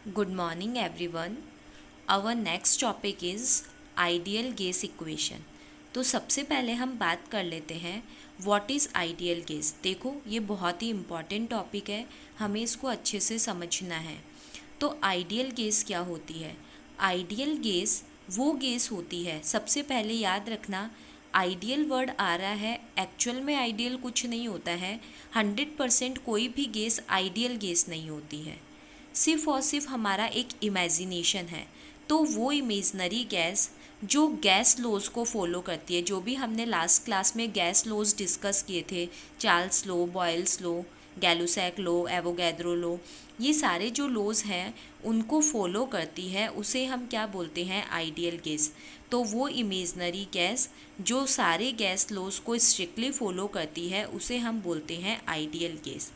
Good morning, everyone. Our next topic is ideal gas equation. तो सबसे पहले हम बात कर लेते हैं व्हाट इज़ आइडियल गैस। देखो ये बहुत ही इम्पॉर्टेंट टॉपिक है, हमें इसको अच्छे से समझना है। तो आइडियल गैस क्या होती है? आइडियल गैस वो गैस होती है, सबसे पहले याद रखना, आइडियल वर्ड आ रहा है, एक्चुअल में आइडियल कुछ नहीं होता है। 100% कोई भी गैस आइडियल गैस नहीं होती है, सिर्फ और सिर्फ हमारा एक इमेजिनेशन है। तो वो इमेजनरी गैस जो गैस लॉज को फॉलो करती है, जो भी हमने लास्ट क्लास में गैस लॉज डिस्कस किए थे, Charles law, Boyle's law, Gay Lussac law, Avogadro law, ये सारे जो लॉज हैं उनको फॉलो करती है, उसे हम क्या बोलते हैं? Ideal gas. तो वो इमेजनरी गैस जो सारे गैस लॉज को स्ट्रिक्टली फॉलो करती है उसे हम बोलते हैं आइडियल गैस।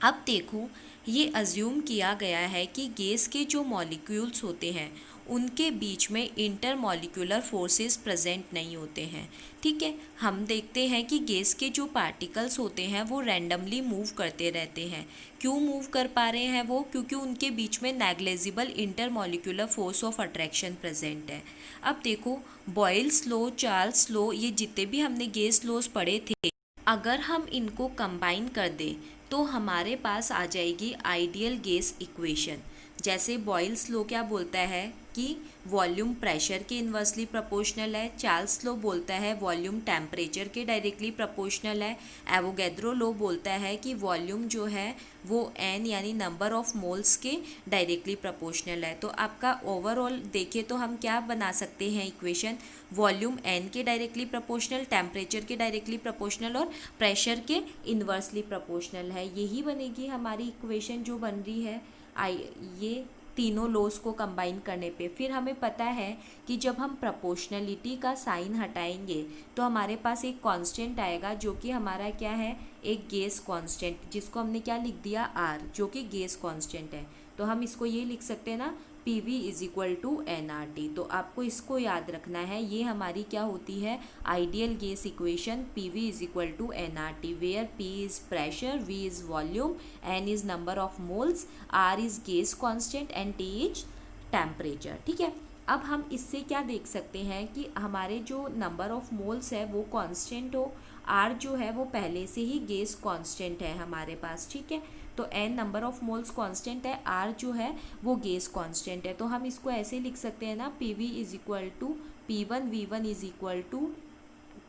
अब देखो, ये अज्यूम किया गया है कि गैस के जो मॉलिक्यूल्स होते हैं उनके बीच में इंटरमॉलिक्यूलर फोर्सेस प्रेजेंट नहीं होते हैं। ठीक है, हम देखते हैं कि गैस के जो पार्टिकल्स होते हैं वो रैंडमली मूव करते रहते हैं। क्यों मूव कर पा रहे हैं वो? क्योंकि उनके बीच में negligible intermolecular force of attraction present है। अब देखो, बॉयल्स लॉ, चार्ल्स लॉ, ये जितने भी हमने गैस लॉज पढ़े थे, अगर हम इनको कंबाइन कर दें तो हमारे पास आ जाएगी आइडियल गैस इक्वेशन। जैसे बॉयल्स लॉ क्या बोलता है कि वॉल्यूम प्रेशर के इन्वर्सली प्रोपोर्शनल है, चार्ल्स लॉ बोलता है वॉल्यूम टेम्परेचर के डायरेक्टली प्रोपोर्शनल है, एवोगैड्रो लॉ बोलता है कि वॉल्यूम जो है वो एन यानी नंबर ऑफ मोल्स के डायरेक्टली प्रोपोर्शनल है। तो आपका ओवरऑल देखें तो हम क्या बना सकते हैं इक्वेशन? वॉल्यूम एन के डायरेक्टली प्रोपोर्शनल, टेम्परेचर के डायरेक्टली प्रोपोर्शनल और प्रेशर के इन्वर्सली प्रोपोर्शनल है। यही बनेगी हमारी इक्वेशन जो बन रही है ये तीनों लॉज को कंबाइन करने पे। फिर हमें पता है कि जब हम प्रोपोर्शनलिटी का साइन हटाएंगे तो हमारे पास एक कांस्टेंट आएगा जो कि हमारा क्या है? एक गैस कांस्टेंट, जिसको हमने क्या लिख दिया? आर, जो कि गैस कांस्टेंट है। तो हम इसको ये लिख सकते हैं ना, P V is equal to N R T. तो आपको इसको याद रखना है, ये हमारी क्या होती है? Ideal gas equation, P V is equal to N R T, where P is pressure, V is volume, N is number of moles, R is gas constant and T is temperature. ठीक है, अब हम इससे क्या देख सकते हैं कि हमारे जो नंबर ऑफ मोल्स है वो कांस्टेंट हो, आर जो है वो पहले से ही गैस कांस्टेंट है हमारे पास। ठीक है, तो N number of moles constant है, आर जो है वो गैस कांस्टेंट है। तो हम इसको ऐसे लिख सकते हैं ना, P V is equal to P one V one is equal to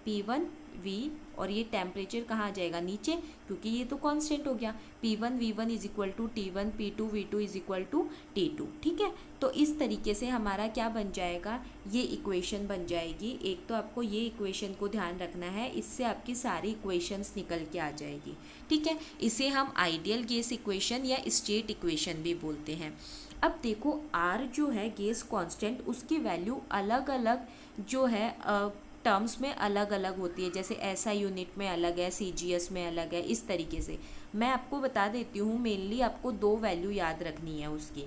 P one V, और ये टेम्परेचर कहाँ आ जाएगा? नीचे, क्योंकि ये तो कांस्टेंट हो गया। P one V one is equal to T one, P two V two is equal to T two. ठीक है, तो इस तरीके से हमारा क्या बन जाएगा? ये इक्वेशन बन जाएगी। एक तो आपको ये इक्वेशन को ध्यान रखना है, इससे आपकी सारी इक्वेशंस निकल के आ जाएगी। ठीक है, इसे हम आइडियल गैस इक्वेशन या स्टेट इक्वेशन भी बोलते हैं। अब देखो, आर जो है गैस कांस्टेंट, उसकी वैल्यू अलग अलग जो है टर्म्स में अलग अलग होती है। जैसे ऐसा यूनिट में अलग है, सीजीएस में अलग है, इस तरीके से मैं आपको बता देती हूँ। मेनली आपको दो वैल्यू याद रखनी है उसकी।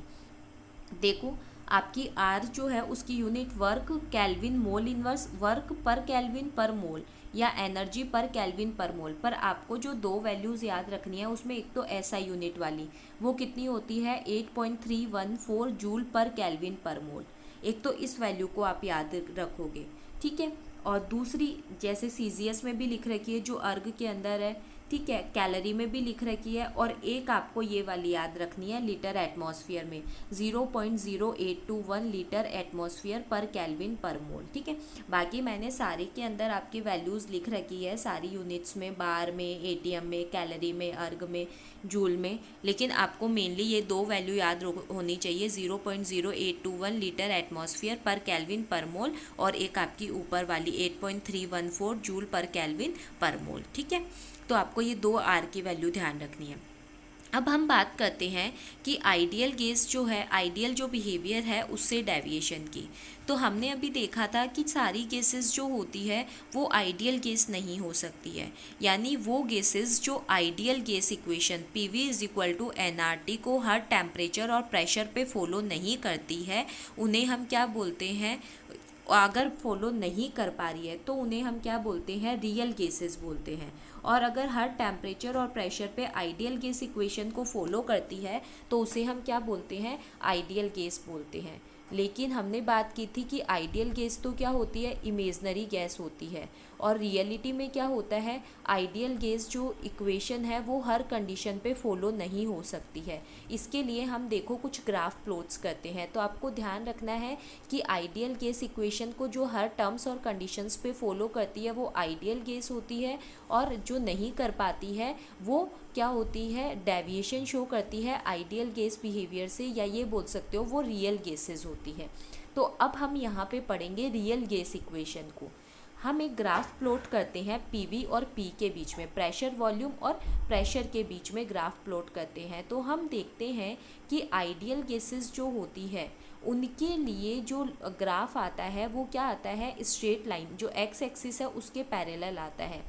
देखो, आपकी आर जो है उसकी unit work kelvin mole inverse, work पर केल्विन पर मोल या एनर्जी पर केल्विन पर मोल। पर आपको जो दो वैल्यूज़ याद रखनी है उसमें एक तो ऐसा यूनिट वाली, वो कितनी होती है? 8.314 जूल पर केल्विन पर मोल। एक तो इस वैल्यू को आप याद रखोगे। ठीक है, और दूसरी जैसे सीजीएस में भी लिख रखी है जो अर्ग के अंदर है, ठीक है, कैलोरी में भी लिख रखी है, और एक आपको ये वाली याद रखनी है लीटर एटमॉस्फेयर में, 0.0821 लीटर एटमॉस्फेयर पर केल्विन पर मोल। ठीक है, बाकी मैंने सारे के अंदर आपकी वैल्यूज़ लिख रखी है, सारी यूनिट्स में, बार में, एटीएम में, कैलोरी में, अर्ग में, जूल में। लेकिन आपको मेनली ये दो वैल्यू याद होनी चाहिए, 0.0821 लीटर एटमॉस्फेयर पर केल्विन पर मोल, और एक आपकी ऊपर वाली 8.314 जूल पर केल्विन पर मोल। ठीक है, तो आपको ये दो आर की वैल्यू ध्यान रखनी है। अब हम बात करते हैं कि आइडियल गैस जो है, आइडियल जो बिहेवियर है उससे डेविएशन की। तो हमने अभी देखा था कि सारी गैसेस जो होती है वो आइडियल गैस नहीं हो सकती है, यानी वो गैसेस जो ideal gas equation P V is equal to N R T को हर टेम्परेचर और प्रेशर पे फॉलो नहीं करती है, उन्हें हम क्या बोलते हैं? अगर फॉलो नहीं कर पा रही है तो उन्हें हम क्या बोलते हैं, रियल गैसेस बोलते हैं। और अगर हर टेम्परेचर और प्रेशर पे आइडियल गैस इक्वेशन को फॉलो करती है तो उसे हम क्या बोलते हैं, आइडियल गैस बोलते हैं। लेकिन हमने बात की थी कि आइडियल गैस तो क्या होती है, इमेजनरी गैस होती है, और रियलिटी में क्या होता है, आइडियल गैस जो इक्वेशन है वो हर कंडीशन पे फॉलो नहीं हो सकती है। इसके लिए हम देखो कुछ ग्राफ प्लॉट्स करते हैं। तो आपको ध्यान रखना है कि आइडियल गैस इक्वेशन को जो हर टर्म्स और कंडीशंस पे फॉलो करती है वो आइडियल गैस होती है, और जो नहीं कर पाती है वो क्या होती है, डेविएशन शो करती है आइडियल गैस बिहेवियर से, या ये बोल सकते हो वो रियल गैसेस होती है। तो अब हम यहाँ पे पढ़ेंगे रियल गैस इक्वेशन को। हम एक ग्राफ प्लॉट करते हैं पीवी और पी के बीच में, प्रेशर वॉल्यूम और प्रेशर के बीच में ग्राफ प्लॉट करते हैं। तो हम देखते हैं कि आइडियल गैसेस जो होती है उनके लिए जो ग्राफ आता है वो क्या आता है, स्ट्रेट लाइन, जो एक्स एक्सिस है उसके पैरेलल आता है।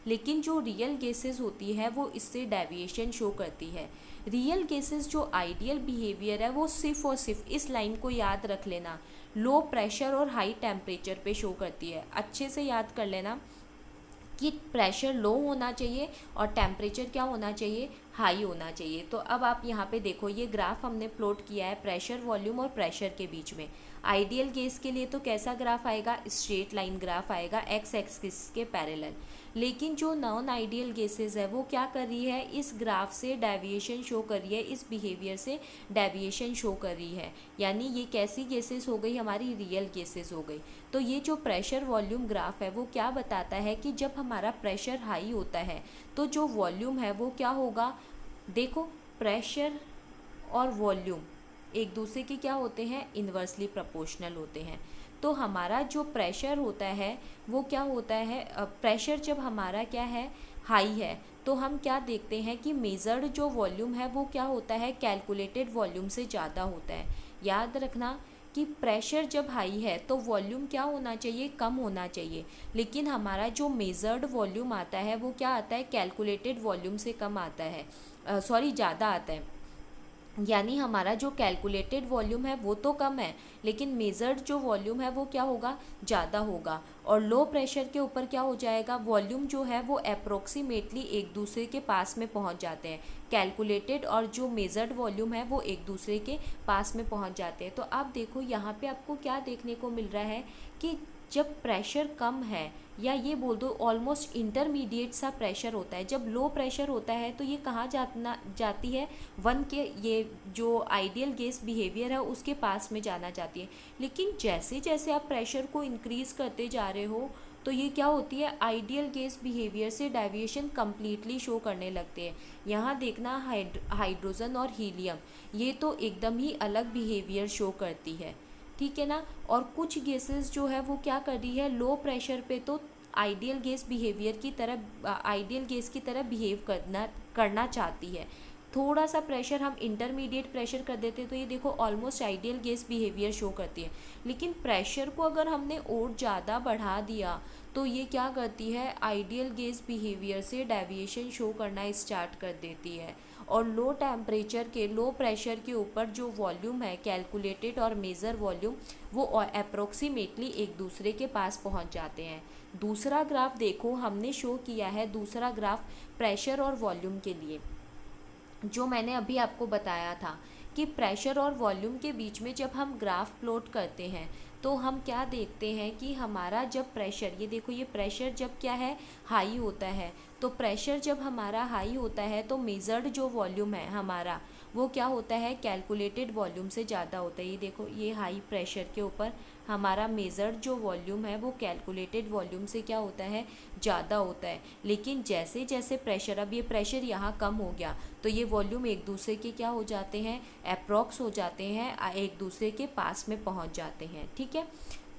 लेकिन जो रियल गैसेस होती है वो इससे डेविएशन शो करती है। रियल गैसेस जो आइडियल बिहेवियर है वो सिर्फ और सिर्फ, इस लाइन को याद रख लेना, लो प्रेशर और हाई टेम्परेचर पे शो करती है। अच्छे से याद कर लेना कि प्रेशर लो होना चाहिए और टेम्परेचर क्या होना चाहिए, हाई होना चाहिए। तो अब आप यहाँ पे देखो, ये ग्राफ हमने प्लॉट किया है प्रेशर वॉल्यूम और प्रेशर के बीच में। आइडियल गैस के लिए तो कैसा ग्राफ आएगा, स्ट्रेट लाइन ग्राफ आएगा एक्स एक्सिस के पैरेलल। लेकिन जो नॉन आइडियल गैसेस है वो क्या कर रही है, इस ग्राफ से डेविएशन शो कर रही है, इस बिहेवियर से डेविएशन शो कर रही है। यानी ये कैसी गैसेस हो गई, हमारी रियल गैसेस हो गई। तो ये जो प्रेशर वॉल्यूम ग्राफ है वो क्या बताता है कि जब हमारा प्रेशर हाई होता है तो जो वॉल्यूम है वो क्या होगा, देखो प्रेशर और वॉल्यूम एक दूसरे के क्या होते हैं, इन्वर्सली प्रोपोर्शनल होते हैं। तो हमारा जो प्रेशर होता है वो क्या होता है, प्रेशर जब हमारा क्या है, हाई है, तो हम क्या देखते हैं कि मेजर्ड जो वॉल्यूम है वो क्या होता है, कैलकुलेटेड वॉल्यूम से ज़्यादा होता है। याद रखना कि प्रेशर जब हाई है तो वॉल्यूम क्या होना चाहिए, कम होना चाहिए। लेकिन हमारा जो मेजर्ड वॉल्यूम आता है वो क्या आता है, कैलकुलेटेड वॉल्यूम से कम आता है, ज़्यादा आता है। यानी हमारा जो कैलकुलेटेड वॉल्यूम है वो तो कम है, लेकिन मेजर्ड जो वॉल्यूम है वो क्या होगा, ज़्यादा होगा। और लो प्रेशर के ऊपर क्या हो जाएगा, वॉल्यूम जो है वो अप्रोक्सीमेटली एक दूसरे के पास में पहुंच जाते हैं। कैलकुलेटेड और जो मेजर्ड वॉल्यूम है वो एक दूसरे के पास में पहुंच जाते हैं। तो आप देखो यहाँ पे आपको क्या देखने को मिल रहा है कि जब प्रेशर कम है, या ये बोल दो ऑलमोस्ट इंटरमीडिएट सा प्रेशर होता है, जब लो प्रेशर होता है तो ये कहाँ जाती है, वन के, ये जो आइडियल गैस बिहेवियर है उसके पास में जाना चाहती है। लेकिन जैसे जैसे आप प्रेशर को इंक्रीज़ करते जा रहे हो तो ये क्या होती है, आइडियल गैस बिहेवियर से डेविएशन कम्प्लीटली शो करने लगते हैं। यहाँ देखना हाइड्रोजन और हीलियम, ये तो एकदम ही अलग बिहेवियर शो करती है, ठीक है ना। और कुछ गैसेस जो है वो क्या कर रही है, लो प्रेशर पे तो आइडियल गैस बिहेवियर की तरह, आइडियल गैस की तरह बिहेव करना चाहती है। थोड़ा सा प्रेशर हम इंटरमीडिएट प्रेशर कर देते तो ये देखो almost ideal gas behaviour show करती है। लेकिन प्रेशर को अगर हमने और ज़्यादा बढ़ा दिया तो ये क्या करती है, आइडियल गैस बिहेवियर से डेविएशन शो करना स्टार्ट कर देती है। और लो टेम्परेचर के, लो प्रेशर के ऊपर जो वॉल्यूम है, कैलकुलेटेड और मेजर वॉल्यूम, वो अप्रोक्सीमेटली एक दूसरे के पास पहुंच जाते हैं। दूसरा ग्राफ देखो हमने शो किया है, दूसरा ग्राफ प्रेशर और वॉल्यूम के लिए, जो मैंने अभी आपको बताया था कि प्रेशर और वॉल्यूम के बीच में जब हम ग्राफ प्लॉट करते हैं तो हम क्या देखते हैं कि हमारा जब प्रेशर, ये देखो ये प्रेशर जब क्या है, हाई होता है, तो प्रेशर जब हमारा हाई होता है तो मेजर्ड जो वॉल्यूम है हमारा वो क्या होता है, कैलकुलेटेड वॉल्यूम से ज़्यादा होता है। ये देखो ये हाई प्रेशर के ऊपर हमारा मेजर्ड जो वॉल्यूम है वो कैलकुलेटेड वॉल्यूम से क्या होता है, ज़्यादा होता है। लेकिन जैसे जैसे प्रेशर, अब ये प्रेशर यहाँ कम हो गया तो ये वॉल्यूम एक दूसरे के क्या हो जाते हैं, अप्रॉक्स हो जाते हैं, एक दूसरे के पास में पहुँच जाते हैं, ठीक है।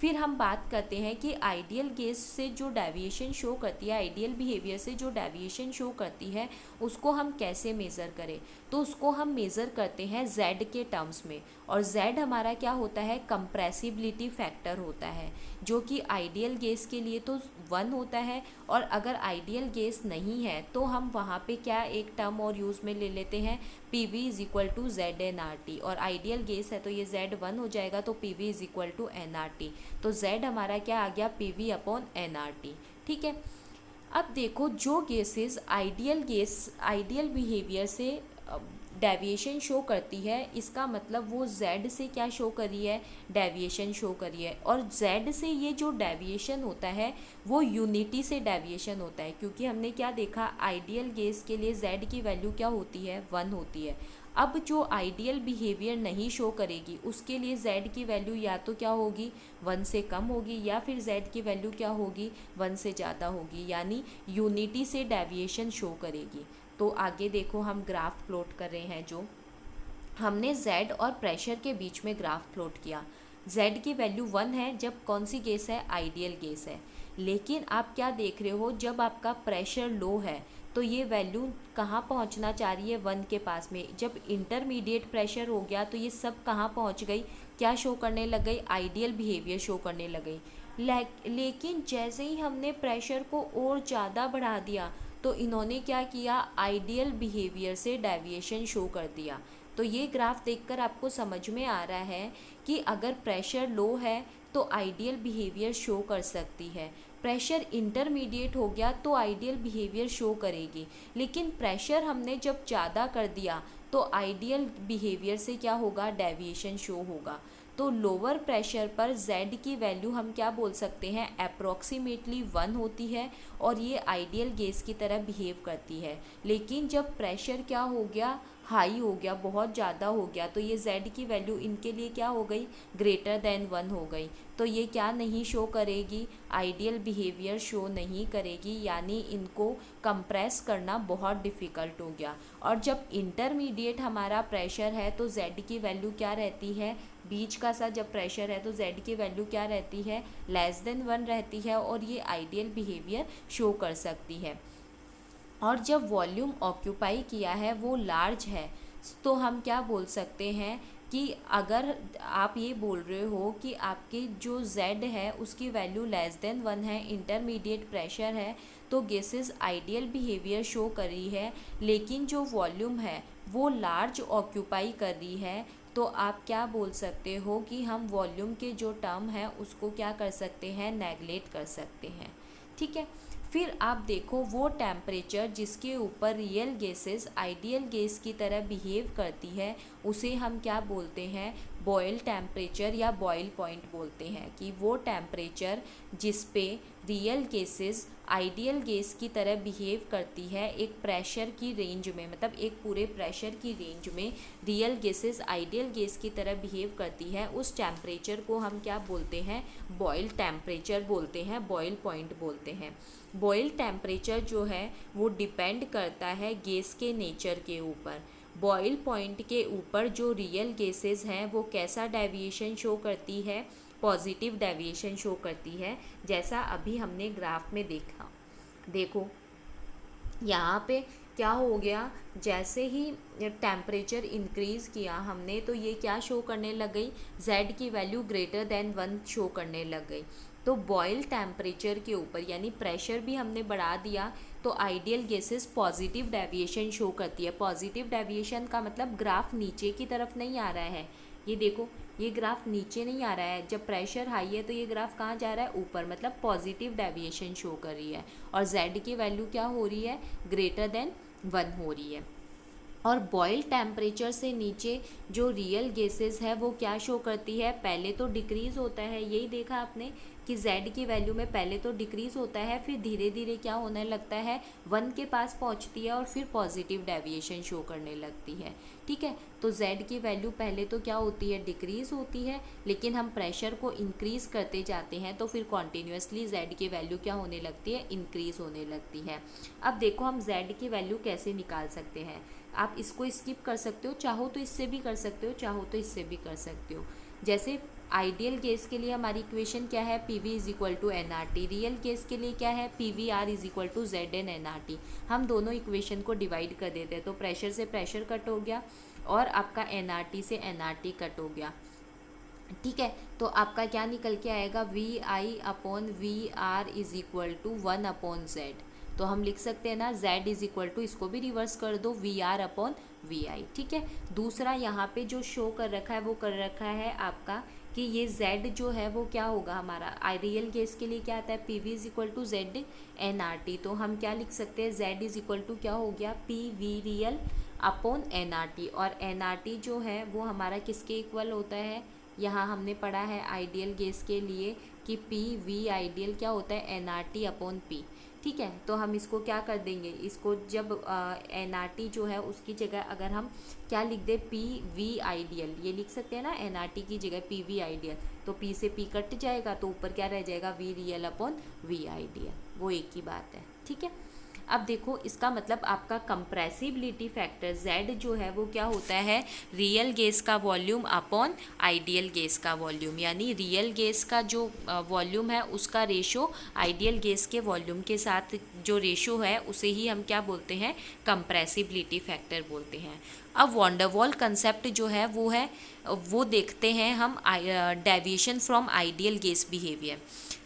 फिर हम बात करते हैं कि आइडियल गैस से जो डेविएशन शो करती है, आइडियल बिहेवियर से जो डेविएशन शो करती है उसको हम कैसे मेज़र करें। तो उसको हम मेज़र करते हैं Z के टर्म्स में, और Z हमारा क्या होता है, कंप्रेसिबिलिटी फैक्टर होता है, जो कि आइडियल गैस के लिए तो 1 होता है, और अगर आइडियल गैस नहीं है तो हम वहाँ पे क्या एक टर्म और यूज़ में ले लेते हैं, PV = ZnRT, और आइडियल गैस है तो ये Z 1 हो जाएगा तो PV = nRT। तो z हमारा क्या आ गया, PV अपॉन nRT। ठीक है, अब देखो जो गैसेस आइडियल बिहेवियर से डेविएशन शो करती है, इसका मतलब वो z से क्या शो करी है, डेविएशन शो करी है। और z से ये जो डेविएशन होता है वो यूनिटी से डेविएशन होता है, क्योंकि हमने क्या देखा, आइडियल गैस के लिए z की वैल्यू क्या होती है, 1 होती है। अब जो आइडियल बिहेवियर नहीं शो करेगी उसके लिए z की वैल्यू या तो क्या होगी, 1 से कम होगी, या फिर z की वैल्यू क्या होगी, 1 से ज़्यादा होगी, यानी यूनिटी से डेविएशन शो करेगी। तो आगे देखो हम ग्राफ प्लॉट कर रहे हैं, जो हमने z और प्रेशर के बीच में ग्राफ प्लॉट किया। z की वैल्यू 1 है जब कौन सी गैस है, आइडियल गैस है। लेकिन आप क्या देख रहे हो, जब आपका प्रेशर लो है तो ये वैल्यू कहाँ पहुँचना चाह रही है, 1 के पास में। जब इंटरमीडिएट प्रेशर हो गया तो ये सब कहाँ पहुँच गई, क्या शो करने लग गई, आइडियल बिहेवियर शो करने लग गई। लेकिन जैसे ही हमने प्रेशर को और ज़्यादा बढ़ा दिया तो इन्होंने क्या किया, आइडियल बिहेवियर से डेविएशन शो कर दिया। तो ये ग्राफ देखकर आपको समझ में आ रहा है कि अगर प्रेशर लो है तो आइडियल बिहेवियर शो कर सकती है, प्रेशर इंटरमीडिएट हो गया तो आइडियल बिहेवियर शो करेगी। लेकिन प्रेशर हमने जब ज़्यादा कर दिया तो आइडियल बिहेवियर से क्या होगा, डेविएशन शो होगा। तो लोअर प्रेशर पर z की वैल्यू हम क्या बोल सकते हैं, अप्रॉक्सीमेटली 1 होती है और ये आइडियल गैस की तरह बिहेव करती है। लेकिन जब प्रेशर क्या हो गया, हाई हो गया, बहुत ज़्यादा हो गया, तो ये z की वैल्यू इनके लिए क्या हो गई, ग्रेटर देन 1 हो गई। तो ये क्या नहीं शो करेगी, आइडियल बिहेवियर शो नहीं करेगी, यानी इनको कंप्रेस करना बहुत डिफ़िकल्ट हो गया। और जब इंटरमीडिएट हमारा प्रेशर है तो z की वैल्यू क्या रहती है, बीच का सा जब प्रेशर है तो z की वैल्यू क्या रहती है, लेस देन 1 रहती है, और ये आइडियल बिहेवियर शो कर सकती है। और जब वॉल्यूम ऑक्यूपाई किया है वो लार्ज है, तो हम क्या बोल सकते हैं कि अगर आप ये बोल रहे हो कि आपके जो z है उसकी वैल्यू लेस देन 1 है, इंटरमीडिएट प्रेशर है, तो गैसेस आइडियल बिहेवियर शो कर रही है, लेकिन जो वॉल्यूम है वो लार्ज ऑक्यूपाई कर रही है, तो आप क्या बोल सकते हो कि हम वॉल्यूम के जो टर्म है उसको क्या कर सकते हैं, नेगलेक्ट कर सकते हैं। ठीक है, फिर आप देखो वो टेम्परेचर जिसके ऊपर रियल गैसेस आइडियल गैस की तरह बिहेव करती है उसे हम क्या बोलते हैं, बॉयल टेम्परेचर या बॉयल पॉइंट बोलते हैं। कि वो टेम्परेचर जिस पे रियल गैसेस आइडियल गैस की तरह बिहेव करती है एक प्रेशर की रेंज में, मतलब एक पूरे प्रेशर की रेंज में रियल गैसेस आइडियल गैस की तरह बिहेव करती है, उस टेम्परेचर को हम क्या बोलते हैं, बॉयल टेम्परेचर बोलते हैं, बॉयल पॉइंट बोलते हैं। बॉयल टेम्परेचर जो है वो डिपेंड करता है गैस के नेचर के ऊपर। बॉयल पॉइंट के ऊपर जो रियल गैसेस हैं वो कैसा डेविएशन शो करती है, पॉजिटिव डेविएशन शो करती है, जैसा अभी हमने ग्राफ में देखा। देखो यहाँ पे क्या हो गया, जैसे ही टेम्परेचर इंक्रीज़ किया हमने तो ये क्या शो करने लग गई, z की वैल्यू ग्रेटर देन 1 शो करने लग गई। तो बॉयल टेम्परेचर के ऊपर यानी प्रेशर भी हमने बढ़ा दिया तो ideal gases positive deviation show करती है। पॉजिटिव डेविएशन का मतलब ग्राफ नीचे की तरफ नहीं आ रहा है, ये देखो ये ग्राफ नीचे नहीं आ रहा है, जब प्रेशर हाई है तो ये ग्राफ कहाँ जा रहा है, ऊपर, मतलब पॉजिटिव डेविएशन शो कर रही है। और z की वैल्यू क्या हो रही है, ग्रेटर देन 1 हो रही है। और बॉयल टेम्परेचर से नीचे जो रियल गैसेस है वो क्या शो करती है, पहले तो डिक्रीज़ होता है, यही देखा आपने कि z की वैल्यू में पहले तो डिक्रीज़ होता है, फिर धीरे धीरे क्या होने लगता है, 1 के पास पहुंचती है और फिर पॉजिटिव डेविएशन शो करने लगती है। ठीक है, तो z की वैल्यू पहले तो क्या होती है, डिक्रीज़ होती है, लेकिन हम प्रेशर को इंक्रीज़ करते जाते हैं तो फिर कॉन्टीन्यूसली z की वैल्यू क्या होने लगती है, इंक्रीज़ होने लगती है। अब देखो हम z की वैल्यू कैसे निकाल सकते हैं, आप इसको स्किप कर सकते हो, चाहो तो इससे भी कर सकते हो, चाहो तो इससे भी कर सकते हो। जैसे आइडियल केस के लिए हमारी इक्वेशन क्या है, P V is equal to N R T, real case के लिए क्या है, P V R is equal to Z N N R T. हम दोनों इक्वेशन को डिवाइड कर देते हैं तो प्रेशर से प्रेशर कट हो गया और आपका एन आर टी से एन आर टी कट हो गया। ठीक है, तो आपका क्या निकल के आएगा, V I upon V R is equal to 1 upon Z. तो हम लिख सकते हैं ना, z इज इक्वल टू, इसको भी रिवर्स कर दो, वी आर अपॉन वी आई। ठीक है, दूसरा यहाँ पे जो शो कर रखा है वो कर रखा है आपका कि ये z जो है वो क्या होगा हमारा रियल गैस के लिए क्या आता है, P V is equal to Z N R T. तो हम क्या लिख सकते हैं, z इज इक्वल टू क्या हो गया, P V real upon N R T. और एन आर टी जो है वो हमारा किसके इक्वल होता है, यहाँ हमने पढ़ा है आइडियल गैस के लिए कि पी वी आइडियल क्या होता है, N R T upon P. ठीक है, तो हम इसको क्या कर देंगे, इसको जब एन आर टी जो है उसकी जगह अगर हम क्या लिख दे, पी वी आइडियल, ये लिख सकते हैं ना, एन आर टी की जगह पी वी आइडियल, तो पी से पी कट जाएगा तो ऊपर क्या रह जाएगा, V real upon V ideal, वो एक ही बात है। ठीक है, अब देखो इसका मतलब आपका कंप्रेसिबिलिटी फैक्टर Z जो है वो क्या होता है, रियल गैस का वॉल्यूम अपॉन आइडियल गैस का वॉल्यूम, यानी रियल गैस का जो वॉल्यूम है उसका रेशो आइडियल गैस के वॉल्यूम के साथ जो रेशो है उसे ही हम क्या बोलते हैं, कंप्रेसिबिलिटी फैक्टर बोलते हैं। अब वॉन डेर वाल कंसेप्ट जो है वो देखते हैं हम deviation from ideal gas behaviour.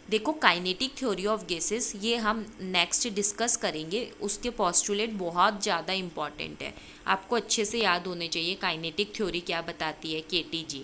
देखो काइनेटिक थ्योरी ऑफ गैसेस ये हम नेक्स्ट डिस्कस करेंगे, उसके पोस्टुलेट बहुत ज़्यादा इम्पॉर्टेंट है, आपको अच्छे से याद होने चाहिए काइनेटिक थ्योरी क्या बताती है, केटीजी।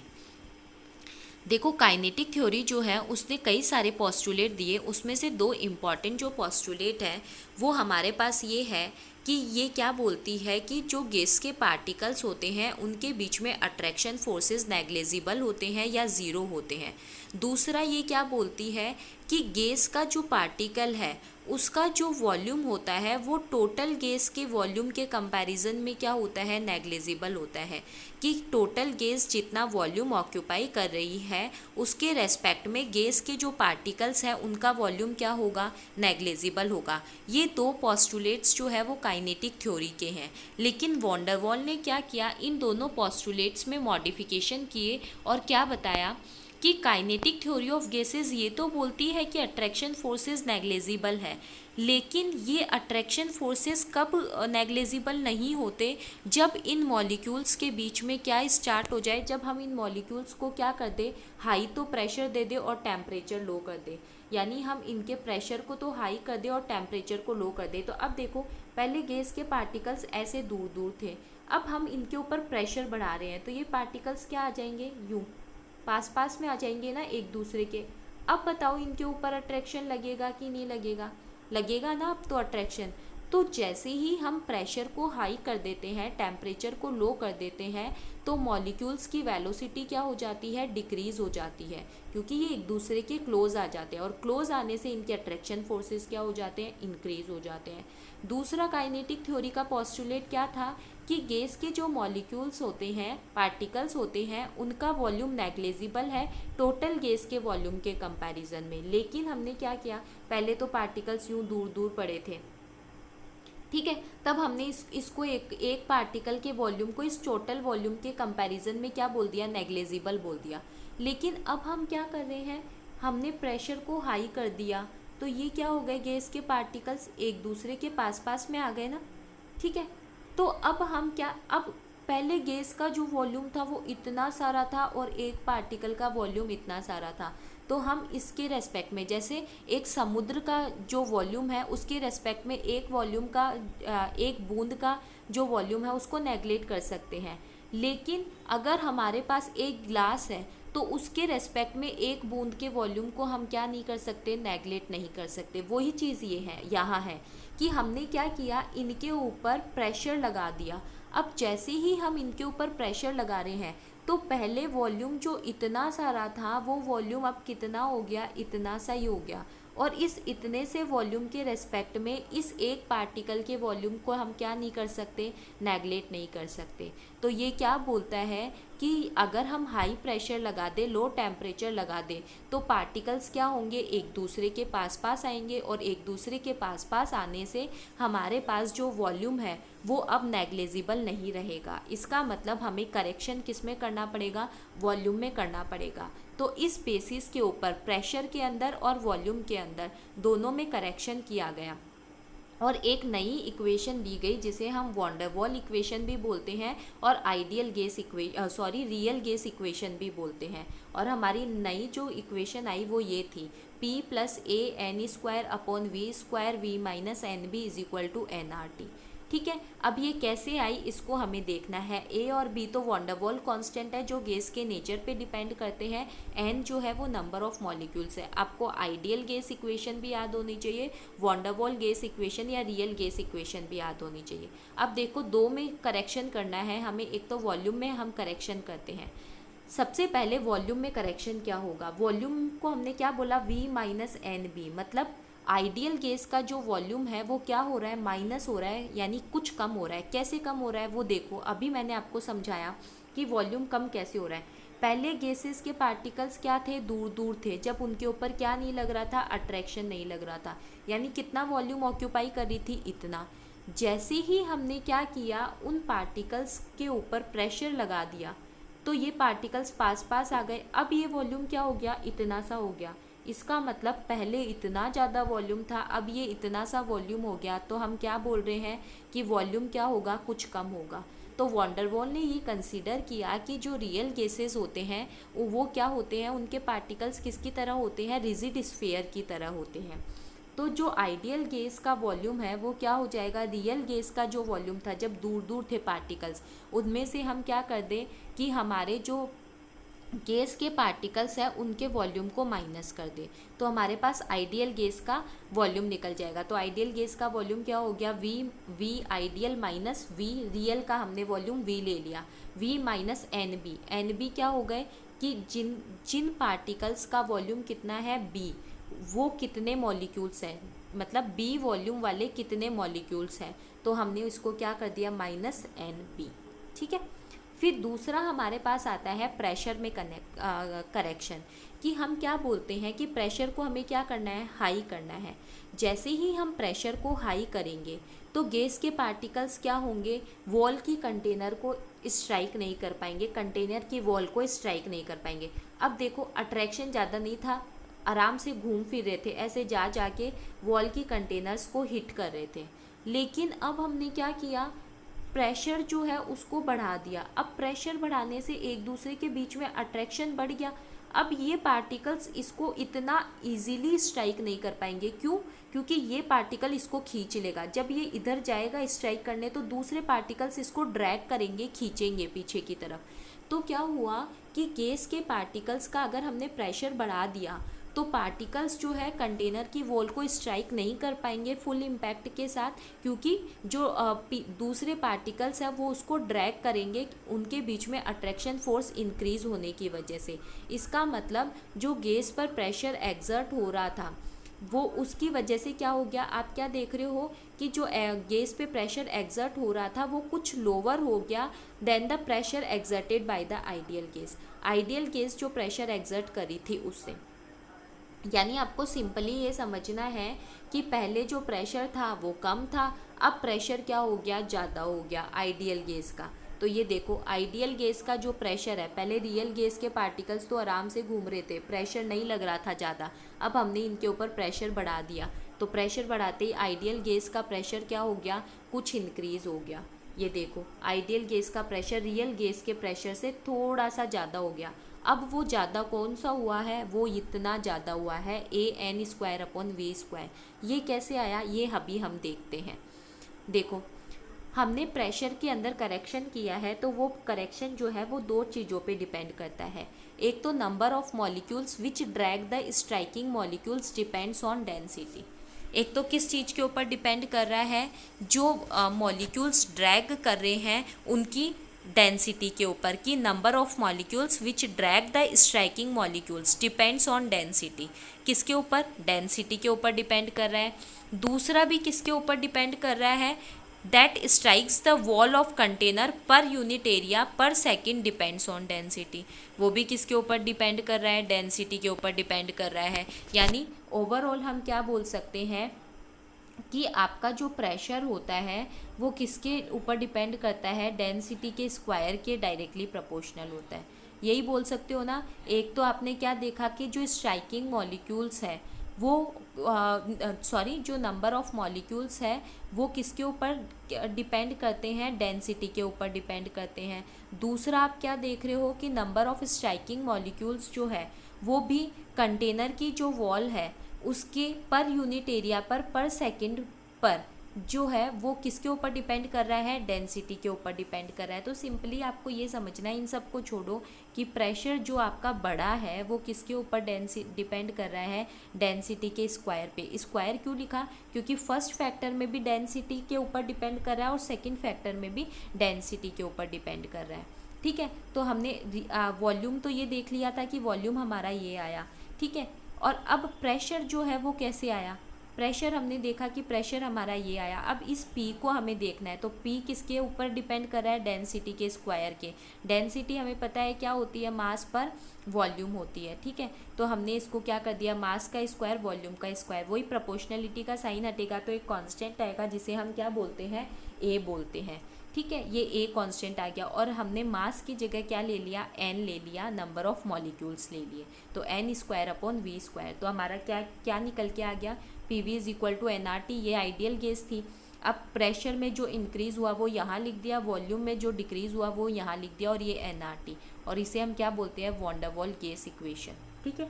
देखो काइनेटिक थ्योरी जो है उसने कई सारे पोस्टुलेट दिए, उसमें से दो इम्पॉर्टेंट जो पोस्टुलेट हैं वो हमारे पास ये है कि ये क्या बोलती है कि जो गैस के पार्टिकल्स होते हैं उनके बीच में अट्रैक्शन फोर्सेस नेग्लिजिबल होते हैं या ज़ीरो होते हैं। दूसरा ये क्या बोलती है कि गैस का जो पार्टिकल है उसका जो वॉल्यूम होता है वो टोटल गैस के वॉल्यूम के कंपैरिजन में क्या होता है, नेग्लिजिबल होता है, कि टोटल गैस जितना वॉल्यूम ऑक्यूपाई कर रही है उसके रेस्पेक्ट में गैस के जो पार्टिकल्स हैं उनका वॉल्यूम क्या होगा, नेग्लिजिबल होगा। ये दो पोस्टुलेट्स जो है वो काइनेटिक थ्योरी के हैं, लेकिन वॉन डेर वाल ने क्या किया, इन दोनों पोस्टुलेट्स में मॉडिफिकेशन किए और क्या बताया कि काइनेटिक थ्योरी ऑफ गैसेस ये तो बोलती है कि अट्रैक्शन फोर्सेस नेग्लिजिबल है, लेकिन ये अट्रैक्शन फोर्सेस कब नेग्लिजिबल नहीं होते, जब इन मॉलिक्यूल्स के बीच में क्या स्टार्ट हो जाए, जब हम इन मॉलिक्यूल्स को क्या कर दे, हाई तो प्रेशर दे दे और टेम्परेचर लो कर दे, यानी हम इनके प्रेशर को तो हाई कर दे और टेम्परेचर को लो कर दे। तो अब देखो पहले गैस के पार्टिकल्स ऐसे दूर दूर थे, अब हम इनके ऊपर प्रेशर बढ़ा रहे हैं तो ये पार्टिकल्स क्या आ जाएंगे, यूँ पास पास में आ जाएंगे ना एक दूसरे के। अब बताओ इनके ऊपर अट्रैक्शन लगेगा कि नहीं लगेगा, लगेगा ना अब तो अट्रैक्शन। तो जैसे ही हम प्रेशर को हाई कर देते हैं, टेम्परेचर को लो कर देते हैं, तो मॉलिक्यूल्स की वेलोसिटी क्या हो जाती है, डिक्रीज़ हो जाती है, क्योंकि ये एक दूसरे के क्लोज आ जाते हैं और क्लोज आने से इनके अट्रैक्शन फोर्सेस क्या हो जाते हैं, इंक्रीज हो जाते हैं। दूसरा काइनेटिक थ्योरी का पोस्टुलेट क्या था कि गैस के जो मॉलिक्यूल्स होते हैं, पार्टिकल्स होते हैं, उनका वॉल्यूम नेग्लिजिबल है टोटल गैस के वॉल्यूम के कंपैरिजन में। लेकिन हमने क्या किया, पहले तो पार्टिकल्स यूँ दूर दूर पड़े थे, ठीक है, तब हमने इसको एक पार्टिकल के वॉल्यूम को इस टोटल वॉल्यूम के कंपैरिजन में क्या बोल दिया, नेग्लिजिबल बोल दिया। लेकिन अब हम क्या कर रहे हैं, हमने प्रेशर को हाई कर दिया, तो ये क्या हो गए, गैस के पार्टिकल्स एक दूसरे के पास पास में आ गए ना। ठीक है, तो अब हम क्या, अब पहले गैस का जो वॉल्यूम था वो इतना सारा था और एक पार्टिकल का वॉल्यूम इतना सारा था, तो हम इसके रेस्पेक्ट में, जैसे एक समुद्र का जो वॉल्यूम है उसके रेस्पेक्ट में एक वॉल्यूम का, एक बूंद का जो वॉल्यूम है उसको नेगलेक्ट कर सकते हैं। लेकिन अगर हमारे पास एक ग्लास है तो उसके रेस्पेक्ट में एक बूंद के वॉल्यूम को हम क्या नहीं कर सकते, नेगलेक्ट नहीं कर सकते। वही चीज़ ये है, यहाँ है कि हमने क्या किया, इनके ऊपर प्रेशर लगा दिया। अब जैसे ही हम इनके ऊपर प्रेशर लगा रहे हैं तो पहले वॉल्यूम जो इतना सारा था वो वॉल्यूम अब कितना हो गया, इतना सा ही हो गया, और इस इतने से वॉल्यूम के रेस्पेक्ट में इस एक पार्टिकल के वॉल्यूम को हम क्या नहीं कर सकते, नेगलेक्ट नहीं कर सकते। तो ये क्या बोलता है कि अगर हम हाई प्रेशर लगा दें, लो टेम्परेचर लगा दें, तो पार्टिकल्स क्या होंगे, एक दूसरे के पास पास आएंगे, और एक दूसरे के पास पास आने से हमारे पास जो वॉल्यूम है वो अब नेग्लिजिबल नहीं रहेगा। इसका मतलब हमें करेक्शन किस में करना पड़ेगा, वॉल्यूम में करना पड़ेगा। तो इस बेसिस के ऊपर प्रेशर के अंदर और वॉल्यूम के अंदर दोनों में करेक्शन किया गया और एक नई इक्वेशन दी गई जिसे हम वॉन डेर वाल इक्वेशन भी बोलते हैं और ideal gas real gas equation भी बोलते हैं। और हमारी नई जो इक्वेशन आई वो ये थी, P + A n² upon V² V - NB = NRT। ठीक है। अब ये कैसे आई इसको हमें देखना है। ए और बी तो वॉन डेर वाल कांस्टेंट है जो गैस के नेचर पे डिपेंड करते हैं। एन जो है वो नंबर ऑफ मॉलिक्यूल्स है। आपको आइडियल गैस इक्वेशन भी याद होनी चाहिए, van der Waals gas equation या रियल गैस इक्वेशन भी याद होनी चाहिए। अब देखो दो में करेक्शन करना है हमें, एक तो वॉल्यूम में हम करेक्शन करते हैं। सबसे पहले वॉल्यूम में करेक्शन क्या होगा, वॉल्यूम को हमने क्या बोला, V माइनस एन बी, मतलब आइडियल गैस का जो वॉल्यूम है वो क्या हो रहा है, माइनस हो रहा है, यानी कुछ कम हो रहा है। कैसे कम हो रहा है वो देखो, अभी मैंने आपको समझाया कि वॉल्यूम कम कैसे हो रहा है। पहले गैसेस के पार्टिकल्स क्या थे, दूर दूर थे, जब उनके ऊपर क्या नहीं लग रहा था, अट्रैक्शन नहीं लग रहा था, यानी कितना वॉल्यूम ऑक्यूपाई कर रही थी, इतना। जैसे ही हमने क्या किया, उन पार्टिकल्स के ऊपर प्रेशर लगा दिया तो ये पार्टिकल्स पास पास आ गए। अब ये वॉल्यूम क्या हो गया, इतना सा हो गया। इसका मतलब पहले इतना ज़्यादा वॉल्यूम था, अब ये इतना सा वॉल्यूम हो गया, तो हम क्या बोल रहे हैं कि वॉल्यूम क्या होगा, कुछ कम होगा। तो वॉन डेर वाल ने ये कंसीडर किया कि जो रियल गैसेस होते हैं वो क्या होते हैं, उनके पार्टिकल्स किसकी तरह होते हैं, रिजिड स्फीयर की तरह होते हैं। तो जो आइडियल गैस का वॉल्यूम है वो क्या हो जाएगा, रियल गैस का जो वॉल्यूम था जब दूर दूर थे पार्टिकल्स, उनमें से हम क्या कर दें कि हमारे जो गैस के पार्टिकल्स है उनके वॉल्यूम को माइनस कर दे, तो हमारे पास आइडियल गैस का वॉल्यूम निकल जाएगा। तो आइडियल गैस का वॉल्यूम क्या हो गया, V ideal minus V real का हमने वॉल्यूम वी ले लिया, वी माइनस एन बी क्या हो गए कि जिन जिन पार्टिकल्स का वॉल्यूम कितना है बी, वो कितने मॉलिक्यूल्स हैं, मतलब बी वॉल्यूम वाले कितने मॉलिक्यूल्स हैं, तो हमने इसको क्या कर दिया, माइनस एन बी। ठीक है। फिर दूसरा हमारे पास आता है प्रेशर में करेक्शन, कि हम क्या बोलते हैं कि प्रेशर को हमें क्या करना है, हाई करना है। जैसे ही हम प्रेशर को हाई करेंगे तो गैस के पार्टिकल्स क्या होंगे, वॉल की कंटेनर को स्ट्राइक नहीं कर पाएंगे, कंटेनर की वॉल को स्ट्राइक नहीं कर पाएंगे। अब देखो अट्रैक्शन ज़्यादा नहीं था, आराम से घूम फिर रहे थे, ऐसे जा जाके वॉल की कंटेनर्स को हिट कर रहे थे। लेकिन अब हमने क्या किया, प्रेशर जो है उसको बढ़ा दिया। अब प्रेशर बढ़ाने से एक दूसरे के बीच में अट्रैक्शन बढ़ गया। अब ये पार्टिकल्स इसको इतना इजीली स्ट्राइक नहीं कर पाएंगे। क्यों? क्योंकि ये पार्टिकल इसको खींच लेगा। जब ये इधर जाएगा स्ट्राइक करने तो दूसरे पार्टिकल्स इसको ड्रैग करेंगे, खींचेंगे पीछे की तरफ। तो क्या हुआ कि गैस के पार्टिकल्स का अगर हमने प्रेशर बढ़ा दिया तो पार्टिकल्स जो है कंटेनर की वॉल को स्ट्राइक नहीं कर पाएंगे फुल इम्पैक्ट के साथ, क्योंकि जो दूसरे पार्टिकल्स हैं वो उसको ड्रैग करेंगे, उनके बीच में अट्रैक्शन फोर्स इंक्रीज होने की वजह से। इसका मतलब जो गैस पर प्रेशर एक्सर्ट हो रहा था वो उसकी वजह से क्या हो गया, आप क्या देख रहे हो कि जो गैस पे प्रेशर एक्सर्ट हो रहा था वो कुछ लोअर हो गया then the pressure exerted by the ideal gas. Ideal gas जो प्रेशर एक्सर्ट करी थी उससे, यानी आपको सिंपली ये समझना है कि पहले जो प्रेशर था वो कम था, अब प्रेशर क्या हो गया, ज़्यादा हो गया आइडियल गैस का। तो ये देखो आइडियल गैस का जो प्रेशर है, पहले रियल गैस के पार्टिकल्स तो आराम से घूम रहे थे, प्रेशर नहीं लग रहा था ज़्यादा, अब हमने इनके ऊपर प्रेशर बढ़ा दिया, तो प्रेशर बढ़ाते ही आइडियल गैस का प्रेशर क्या हो गया, कुछ इंक्रीज़ हो गया। ये देखो आइडियल गैस का प्रेशर रियल गैस के प्रेशर से थोड़ा सा ज़्यादा हो गया। अब वो ज़्यादा कौन सा हुआ है, वो इतना ज़्यादा हुआ है AN²/V²। ये कैसे आया, ये अभी हम देखते हैं। देखो हमने प्रेशर के अंदर करेक्शन किया है, तो वो करेक्शन जो है वो दो चीज़ों पे डिपेंड करता है। एक तो number of molecules which drag the striking molecules depends on density. एक तो किस चीज़ के ऊपर डिपेंड कर रहा है, जो मॉलिक्यूल्स ड्रैग कर रहे हैं उनकी डेंसिटी के ऊपर, कि number of molecules which drag the striking molecules depends on density. किसके ऊपर, डेंसिटी के ऊपर डिपेंड कर रहा है। दूसरा भी किसके ऊपर डिपेंड कर रहा है, that strikes the wall of container per unit area पर सेकेंड डिपेंड्स ऑन डेंसिटी। वो भी किसके ऊपर डिपेंड कर रहा है, डेंसिटी के ऊपर डिपेंड कर रहा है। यानी ओवरऑल हम क्या बोल सकते हैं कि आपका जो प्रेशर होता है वो किसके ऊपर डिपेंड करता है, डेंसिटी के स्क्वायर के डायरेक्टली प्रोपोर्शनल होता है। यही बोल सकते हो ना। एक तो आपने क्या देखा कि जो स्ट्राइकिंग मॉलिक्यूल्स है वो जो नंबर ऑफ मॉलिक्यूल्स है वो किसके ऊपर डिपेंड करते हैं, डेंसिटी के ऊपर डिपेंड करते हैं। दूसरा आप क्या देख रहे हो कि नंबर ऑफ स्ट्राइकिंग मॉलिक्यूल्स जो है वो भी कंटेनर की जो वॉल है उसके पर यूनिट एरिया पर सेकंड पर जो है वो किसके ऊपर डिपेंड कर रहा है, डेंसिटी के ऊपर डिपेंड कर रहा है। तो सिंपली आपको ये समझना है, इन सब को छोड़ो, कि प्रेशर जो आपका बड़ा है वो किसके ऊपर डिपेंड कर रहा है, डेंसिटी के स्क्वायर पे। स्क्वायर क्यों लिखा, क्योंकि फर्स्ट फैक्टर में भी डेंसिटी के ऊपर डिपेंड कर रहा है और सेकेंड फैक्टर में भी डेंसिटी के ऊपर डिपेंड कर रहा है। ठीक है, तो हमने वॉल्यूम तो ये देख लिया था कि वॉल्यूम हमारा ये आया। ठीक है, और अब प्रेशर जो है वो कैसे आया, प्रेशर हमने देखा कि प्रेशर हमारा ये आया। अब इस P को हमें देखना है, तो P किसके ऊपर डिपेंड कर रहा है, डेंसिटी के स्क्वायर के। डेंसिटी हमें पता है क्या होती है, मास पर वॉल्यूम होती है। ठीक है, तो हमने इसको क्या कर दिया, मास का स्क्वायर वॉल्यूम का स्क्वायर, वही प्रोपोर्शनलिटी का साइन हटेगा तो एक कांस्टेंट आएगा जिसे हम क्या बोलते हैं, A बोलते हैं। ठीक है, ये A कांस्टेंट आ गया, और हमने मास की जगह क्या ले लिया, N ले लिया, नंबर ऑफ मॉलिक्यूल्स ले लिए, तो N square upon V square. तो हमारा क्या क्या निकल के आ गया, PV is equal to NRT। ये आइडियल गैस थी। अब प्रेशर में जो इंक्रीज़ हुआ वो यहाँ लिख दिया, वॉल्यूम में जो डिक्रीज़ हुआ वो यहाँ लिख दिया, और ये NRT, और इसे हम क्या बोलते हैं, van der Waals gas equation. ठीक है,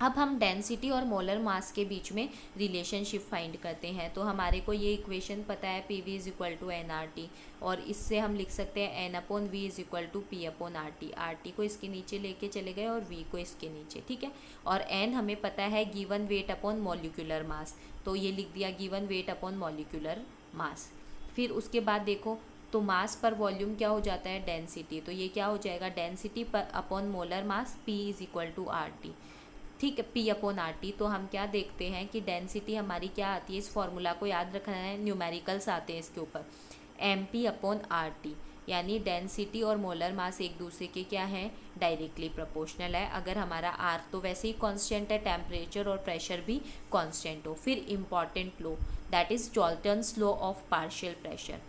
अब हम डेंसिटी और मोलर मास के बीच में रिलेशनशिप फाइंड करते हैं। तो हमारे को ये इक्वेशन पता है, PV is equal to NRT, और इससे हम लिख सकते हैं N upon V is equal to P upon RT। RT को इसके नीचे लेके चले गए और V को इसके नीचे। ठीक है, और N हमें पता है given weight upon molecular mass, तो ये लिख दिया given weight upon molecular mass. फिर उसके बाद देखो, तो मास पर वॉल्यूम क्या हो जाता है, डेंसिटी, तो ये क्या हो जाएगा, डेंसिटी पर upon molar mass, P is equal to RT। ठीक है, P अपॉन RT। तो हम क्या देखते हैं कि डेंसिटी हमारी क्या आती है, इस फॉर्मूला को याद रखना है, न्यूमेरिकल्स आते हैं इसके ऊपर, MP अपॉन RT, यानी डेंसिटी और मोलर मास एक दूसरे के क्या है, डायरेक्टली प्रोपोर्शनल है। अगर हमारा R तो वैसे ही कांस्टेंट है, टेम्परेचर और प्रेशर भी कांस्टेंट हो। फिर important law, that is Dalton's law of partial pressure.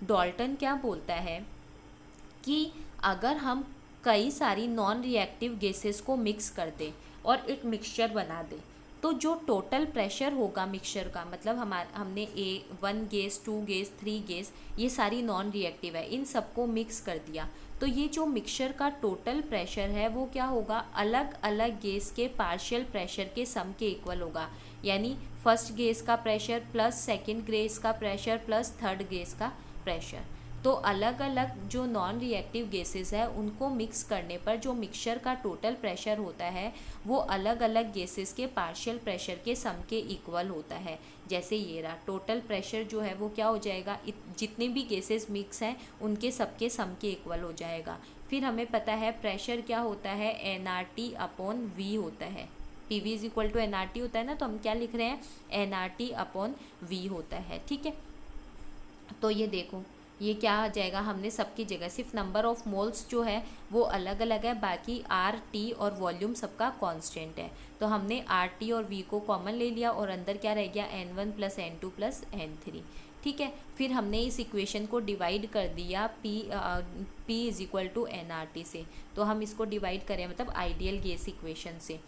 Dalton क्या बोलता है कि अगर हम कई सारी नॉन रिएक्टिव गैसेस को मिक्स कर दें और एक मिक्सचर बना दें, तो जो टोटल प्रेशर होगा मिक्सचर का, मतलब हमने 1 गैस, 2 गैस, 3 गैस, ये सारी नॉन रिएक्टिव है, इन सबको मिक्स कर दिया, तो ये जो मिक्सचर का टोटल प्रेशर है वो क्या होगा, अलग अलग गैस के पार्शियल प्रेशर के सम के इक्वल होगा। यानी फर्स्ट गैस का प्रेशर प्लस सेकेंड गैस का प्रेशर प्लस थर्ड गैस का प्रेशर। तो अलग अलग जो नॉन रिएक्टिव गैसेस है उनको मिक्स करने पर जो मिक्सचर का टोटल प्रेशर होता है वो अलग अलग गैसेस के पार्शियल प्रेशर के सम के इक्वल होता है। जैसे ये रहा, टोटल प्रेशर जो है वो क्या हो जाएगा, जितने भी गैसेस मिक्स हैं उनके सबके सम के इक्वल हो जाएगा। फिर हमें पता है प्रेशर क्या होता है, NRT अपॉन V होता है। PV is equal to NRT होता है ना, तो हम क्या लिख रहे हैं, NRT अपॉन V होता है। ठीक है, तो ये देखो, ये क्या आ जाएगा, हमने सबकी जगह सिर्फ नंबर ऑफ मोल्स जो है वो अलग अलग है, बाकी RT और वॉल्यूम सबका कांस्टेंट है। तो हमने RT और V को कॉमन ले लिया और अंदर क्या रह गया, N1 plus N2 plus N3। ठीक है, फिर हमने इस इक्वेशन को डिवाइड कर दिया P is equal to NRT से। तो हम इसको डिवाइड करें मतलब आइडियल गैस इक्वेशन से,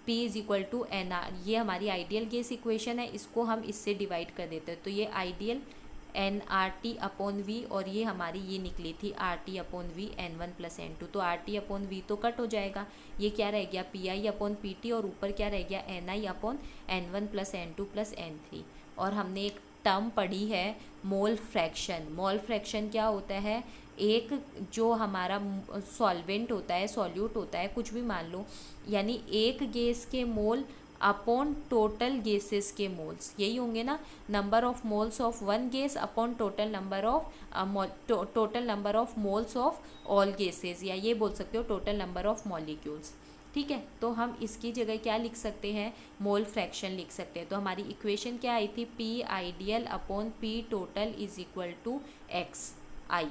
P is equal to NR, ये हमारी आइडियल गैस इक्वेशन है, इसको हम इससे डिवाइड कर देते हैं। तो ये आइडियल NRT अपॉन V, और ये हमारी ये निकली थी RT upon V, N1 plus N2। तो RT अपॉन V तो कट हो जाएगा, ये क्या रह गया, PI अपॉन PT, और ऊपर क्या रह गया, NI upon N1 plus N2 plus N3। और हमने एक टर्म पढ़ी है मोल फ्रैक्शन। मोल फ्रैक्शन क्या होता है, एक जो हमारा सॉल्वेंट होता है, सॉल्यूट होता है, कुछ भी मान लो, यानी एक गैस के मोल अपॉन टोटल गैसेस के मोल्स, यही होंगे ना, number of moles of one gas upon total number of moles of all gases, या ये बोल सकते हो टोटल नंबर ऑफ मॉलिक्यूल्स। ठीक है, तो हम इसकी जगह क्या लिख सकते हैं, मोल फ्रैक्शन लिख सकते हैं। तो हमारी इक्वेशन क्या आई थी, P ideal upon P total is equal to XI,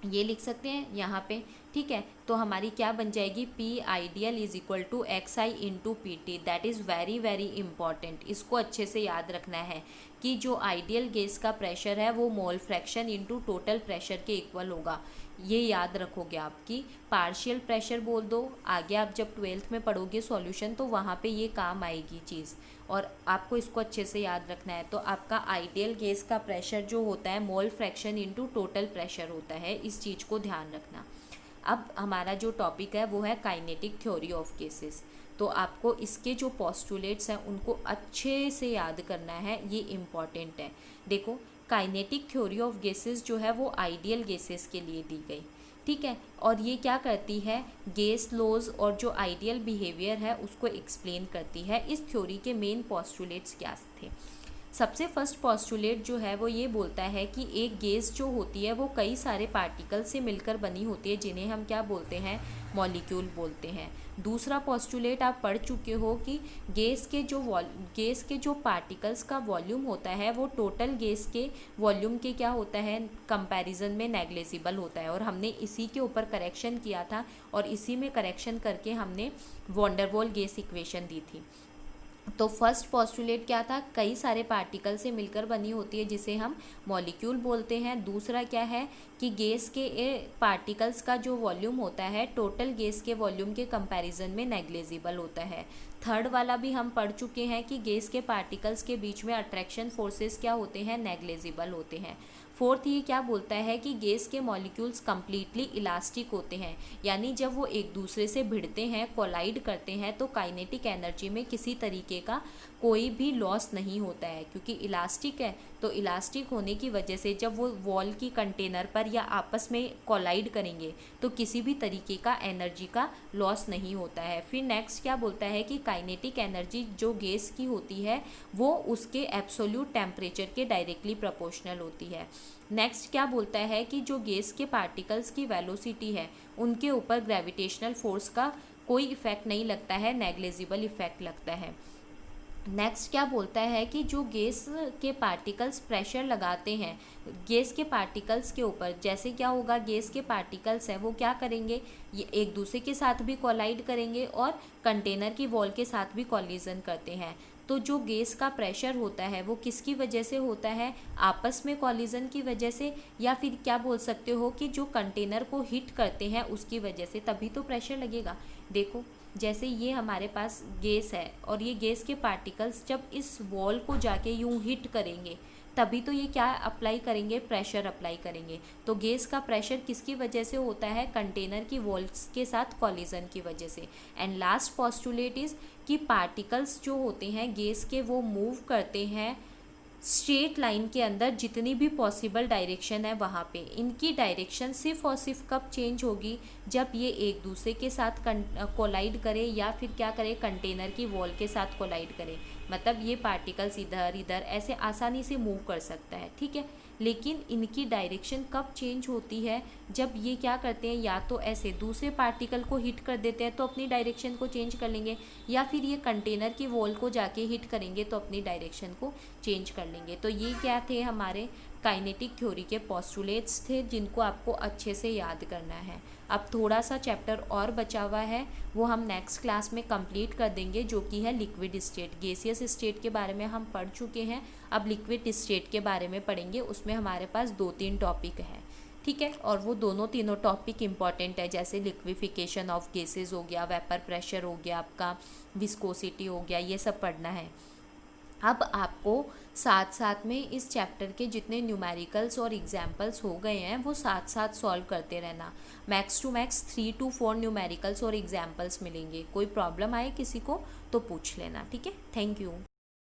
ये लिख सकते हैं यहाँ पे। ठीक है, तो हमारी क्या बन जाएगी, P ideal is equal to XI into PT। That is very very important, इसको अच्छे से याद रखना है कि जो आइडियल गैस का प्रेशर है वो mole fraction into total pressure के इक्वल होगा। ये याद रखोगे आपकी, पार्शियल प्रेशर बोल दो, आगे आप जब 12th में पढ़ोगे सॉल्यूशन तो वहाँ पे ये काम आएगी चीज़, और आपको इसको अच्छे से याद रखना है। तो आपका आइडियल गैस का प्रेशर जो होता है mole fraction into total pressure होता है, इस चीज़ को ध्यान रखना। अब हमारा जो टॉपिक है वो है काइनेटिक थ्योरी ऑफ गैसेस। तो आपको इसके जो पोस्टुलेट्स हैं उनको अच्छे से याद करना है, ये इम्पॉर्टेंट है। देखो, काइनेटिक थ्योरी ऑफ गैसेस जो है वो आइडियल गैसेस के लिए दी गई, ठीक है। और ये क्या करती है, गैस लॉज और जो आइडियल बिहेवियर है उसको एक्सप्लेन करती है। इस थ्योरी के मेन पोस्टुलेट्स क्या थे? सबसे फर्स्ट पोस्टुलेट जो है वो ये बोलता है कि एक गैस जो होती है वो कई सारे पार्टिकल से मिलकर बनी होती है, जिन्हें हम क्या बोलते हैं, मॉलिक्यूल बोलते हैं। दूसरा पोस्टुलेट आप पढ़ चुके हो कि गैस के जो पार्टिकल्स का वॉल्यूम होता है वो टोटल गैस के वॉल्यूम के क्या होता है, कंपैरिजन में नेग्लिजिबल होता है। और हमने इसी के ऊपर करेक्शन किया था और इसी में करेक्शन करके हमने van der Waals gas equation दी थी। तो फर्स्ट पोस्टुलेट क्या था, कई सारे पार्टिकल से मिलकर बनी होती है जिसे हम मॉलिक्यूल बोलते हैं। दूसरा क्या है कि गैस के पार्टिकल्स का जो वॉल्यूम होता है टोटल गैस के वॉल्यूम के कंपैरिजन में नेग्लिजिबल होता है। थर्ड वाला भी हम पढ़ चुके हैं कि गैस के पार्टिकल्स के बीच में अट्रैक्शन फोर्सेस क्या होते हैं, नेग्लिजिबल होते हैं। फोर्थ ये क्या बोलता है कि गैस के मॉलिक्यूल्स कम्प्लीटली इलास्टिक होते हैं, यानी जब वो एक दूसरे से भिड़ते हैं, कोलाइड करते हैं, तो काइनेटिक एनर्जी में किसी तरीके का कोई भी लॉस नहीं होता है, क्योंकि इलास्टिक है। तो इलास्टिक होने की वजह से जब वो वॉल की कंटेनर पर या आपस में कोलाइड करेंगे तो किसी भी तरीके का एनर्जी का लॉस नहीं होता है। फिर नेक्स्ट क्या बोलता है कि काइनेटिक एनर्जी जो गैस की होती है वो उसके एब्सोल्यूट टेम्परेचर के डायरेक्टली प्रोपोर्शनल होती है। नेक्स्ट क्या बोलता है कि जो गैस के पार्टिकल्स की वेलोसिटी है उनके ऊपर ग्रेविटेशनल फोर्स का कोई इफेक्ट नहीं लगता है, नेग्लिजिबल इफेक्ट लगता है। नेक्स्ट क्या बोलता है कि जो गैस के पार्टिकल्स प्रेशर लगाते हैं गैस के पार्टिकल्स के ऊपर, जैसे क्या होगा, गैस के पार्टिकल्स है वो क्या करेंगे, ये एक दूसरे के साथ भी कोलाइड करेंगे और कंटेनर की वॉल के साथ भी कोलिजन करते हैं। तो जो गैस का प्रेशर होता है वो किसकी वजह से होता है, आपस में कोलिजन की वजह से, या फिर क्या बोल सकते हो कि जो कंटेनर को हिट करते हैं उसकी वजह से, तभी तो प्रेशर लगेगा। देखो, जैसे ये हमारे पास गैस है और ये गैस के पार्टिकल्स जब इस वॉल को जाके यूं हिट करेंगे तभी तो ये क्या अप्लाई करेंगे, प्रेशर अप्लाई करेंगे। तो गैस का प्रेशर किसकी वजह से होता है, कंटेनर की वॉल्स के साथ कॉलिजन की वजह से। एंड लास्ट पोस्टुलेट इज कि पार्टिकल्स जो होते हैं गैस के वो मूव करते हैं स्ट्रेट लाइन के अंदर, जितनी भी पॉसिबल डायरेक्शन है वहाँ पे। इनकी डायरेक्शन सिर्फ और सिर्फ कब चेंज होगी, जब ये एक दूसरे के साथ कोलाइड करे या फिर क्या करे, कंटेनर की वॉल के साथ कोलाइड करे। मतलब ये पार्टिकल्स इधर इधर ऐसे आसानी से मूव कर सकता है, ठीक है। लेकिन इनकी डायरेक्शन कब चेंज होती है, जब ये क्या करते हैं, या तो ऐसे दूसरे पार्टिकल को हिट कर देते हैं तो अपनी डायरेक्शन को चेंज कर लेंगे, या फिर ये कंटेनर की वॉल को जाके हिट करेंगे तो अपनी डायरेक्शन को चेंज कर लेंगे। तो ये क्या थे, हमारे काइनेटिक थ्योरी के पोस्टुलेट्स थे जिनको आपको अच्छे से याद करना है। अब थोड़ा सा चैप्टर और बचा हुआ है, वो हम नेक्स्ट क्लास में कंप्लीट कर देंगे, जो कि है लिक्विड स्टेट। गैसियस स्टेट के बारे में हम पढ़ चुके हैं, अब लिक्विड स्टेट के बारे में पढ़ेंगे। उसमें हमारे पास 2-3 टॉपिक हैं, ठीक है। और वो तीनों टॉपिक इंपॉर्टेंट है, जैसे लिक्विफिकेशन ऑफ गैसेज हो गया, वेपर प्रेशर हो गया, आपका विस्कोसिटी हो गया, ये सब पढ़ना है। अब आपको साथ साथ में इस चैप्टर के जितने न्यूमेरिकल्स और एग्जाम्पल्स हो गए हैं वो साथ साथ सॉल्व करते रहना। Max to max 3 to 4 numericals और एग्जाम्पल्स मिलेंगे। कोई प्रॉब्लम आए किसी को तो पूछ लेना, ठीक है। Thank you.